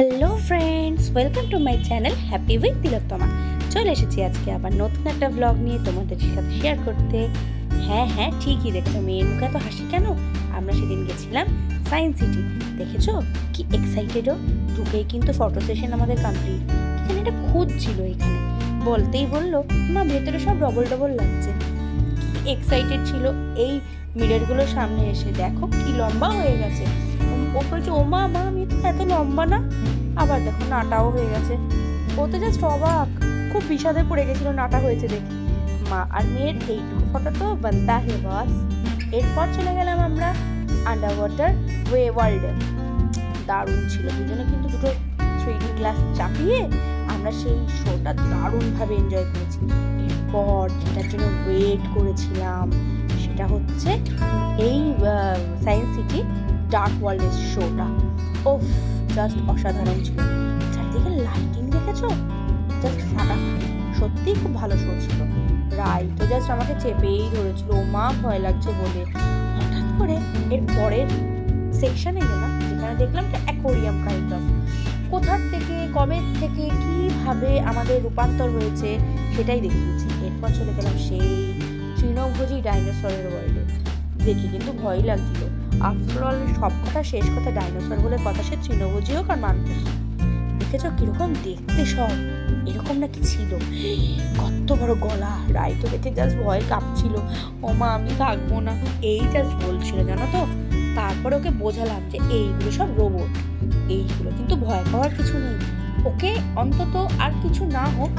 Hello friends, welcome to my channel happy with Tilottama. চলে এসেছি আজকে আবার নতুন একটা ব্লগ নিয়ে তোমাদের সাথে শেয়ার করতে। হ্যাঁ ঠিকই দেখছো, মেয়ের মুখে তো হাসি কেন? আমরা সেদিন গেছিলাম সায়েন্স সিটি। দেখেছো কি এক্সাইটেডও? ঢুকেই কিন্তু ফটো সেশন আমাদের কমপ্লিট। এখানে একটা খুঁজছিল, এখানে বলতেই বললো মা ভেতরে সব ডবল ডবল লাগছে। কি এক্সাইটেড ছিল! এই মিররগুলোর সামনে এসে দেখো কি লম্বা হয়ে গেছে। ও বলছে ও মা আমি তো এত লম্বা না। আবার দেখো নাটাও হয়ে গেছে। ও তো জাস্ট অবাক, খুব বিষাদে পড়ে গেছিল নাটা হয়েছে দেখে। মা আর মেয়ের এইটুকু ফটো তো বানতা হে বস। এরপর চলে গেলাম আমরা আন্ডার ওয়াটার ওয়ার্ল্ডে। দারুণ ছিল, দুজনে কিন্তু দুটো 3D গ্লাস চাপিয়ে আমরা সেই শোটা দারুণভাবে এনজয় করেছি। এরপর যেটার জন্য ওয়েট করেছিলাম সেটা হচ্ছে এই সায়েন্স সিটি ডার্ক ওয়ার্ল্ডের শোটা। ওফ, জাস্ট অসাধারণ ছিল। চারদিকে লাইটিং দেখেছো, জাস্ট ফাটাফাটি। সত্যিই খুব ভালো শো ছিল। রাই তো জাস্ট আমাকে চেপেই ধরেছিল, ও মা ভয় লাগছে বলে। হঠাৎ করে এর পরের সেকশনে গেলাম, যেখানে দেখলাম একটা অ্যাকোরিয়াম কাইন্ড অফ। কোথার থেকে কবে থেকে কিভাবে আমাদের রূপান্তর হয়েছে সেটাই দেখিয়েছি। এরপর চলে গেলাম সেই তৃণভোজী ডাইনোসরের ওয়ার্ল্ডে। দেখি কিন্তু ভয় লাগছিল। আফটার অল সব কথা শেষ কথা, ডাইনোসর বলে কথা, সে তৃণভোজী হোক আর মানুষ। দেখেছ কিরকম দেখতে সব, এরকম নাকি ছিল। কত বড় গলা! রাই তো দেখে জাস্ট ভয় কাঁপছিল, ও মা আমি থাকবো না এই জাস্ট বলছিল, জানো তো। তারপরে ওকে বোঝালাম যে এইগুলো সব রোবট, এইগুলো কিন্তু ভয় পাওয়ার কিছু নেই। ওকে অন্তত আর কিছু না হোক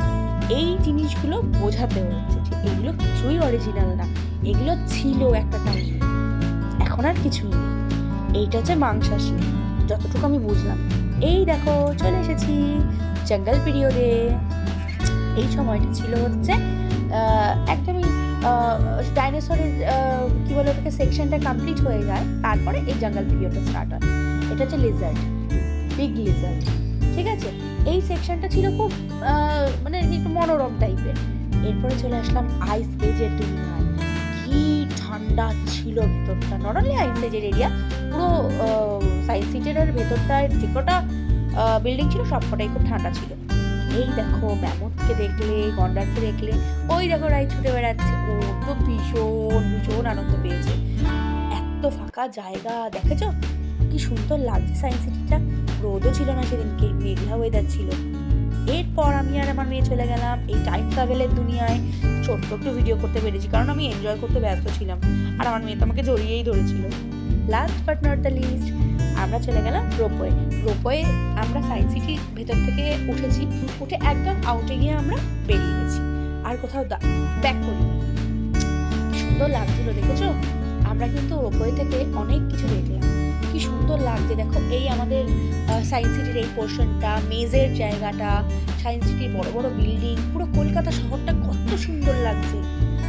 এই জিনিসগুলো বোঝাতে হয়েছে যে এগুলো কিছুই অরিজিনাল না, এগুলো ছিল একটা টাইম, এখন আর কিছুই নেই। এইটা হচ্ছে মাংসাশী, যতটুকু আমি বুঝলাম। এই দেখো চলে এসেছি জঙ্গল পিরিয়ডে। এই সময়টা ছিল হচ্ছে একদমই ডাইনোসরের কি বলে ওটাকে, সেকশনটা কমপ্লিট হয়ে যায়, তারপরে এই জঙ্গল পিরিয়ডটা স্টার্ট হয়। এটা হচ্ছে লিজার্ড, বিগ লিজার্ড, ঠিক আছে। এই সেকশনটা ছিল খুব মানে একটু মনোরম টাইপের। এরপরে চলে আসলাম আইস এজের দুনিয়ায়। কি ঠান্ডা ছিল ভেতরটা, নট অনলি আইস এজের এরিয়া, পুরো সায়েন্স সিটির ভেতরটায় যে কটা বিল্ডিং ছিল সবকটাই খুব ঠান্ডা ছিল। এই দেখো ম্যামথকে দেখলে, গন্ডারকে দেখলে, ওই দেখো রাই ছুটে বেড়াচ্ছে। ও তো ভীষণ আনন্দ পেয়েছে। এত ফাঁকা জায়গা দেখেছো কি সুন্দর লাগছে সায়েন্স সিটিটা। রোদও ছিল না সেদিনকে, মেঘলা ওয়েদার ছিল। এরপর আমি আর আমার মেয়ে চলে গেলাম এই টাইম ট্রাভেলের দুনিয়ায়। ছোট্ট একটু ভিডিও করতে পেরেছি কারণ আমি এনজয় করতে ব্যস্ত ছিলাম, আর আমার মেয়ে তো আমাকে জড়িয়েই ধরেছিল। Last but not the least, আমরা চলে গেলাম রোপওয়ে। আমরা সায়েন্স সিটির ভেতর থেকে উঠেছি, উঠে একদম আউটে গিয়ে আমরা বেরিয়ে গেছি, আর কোথাও ব্যাক করি। সুন্দর লাগছিল দেখেছো। আমরা কিন্তু রোপওয়ে থেকে অনেক কিছু দেখলাম, কি সুন্দর লাগছে দেখো। এই আমাদের সায়েন্স সিটির এই পোর্শনটা, মেজের জায়গাটা, সায়েন্স সিটির বড় বড় বিল্ডিং, পুরো কলকাতা শহরটা কত সুন্দর লাগছে।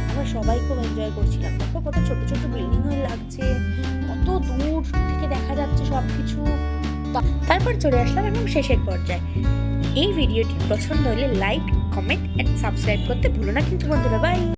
আমরা সবাই খুব এনজয় করছিলাম। দেখো কত ছোট ছোট বিল্ডিং হয়ে লাগছে, কত দূর থেকে দেখা যাচ্ছে সব কিছু। তারপর চলে আসলাম একদম শেষের পর্যায়ে। এই ভিডিওটি পছন্দ হলে লাইক, কমেন্ট এন্ড সাবস্ক্রাইব করতে ভুলো না কিন্তু বন্ধুরা। বাই।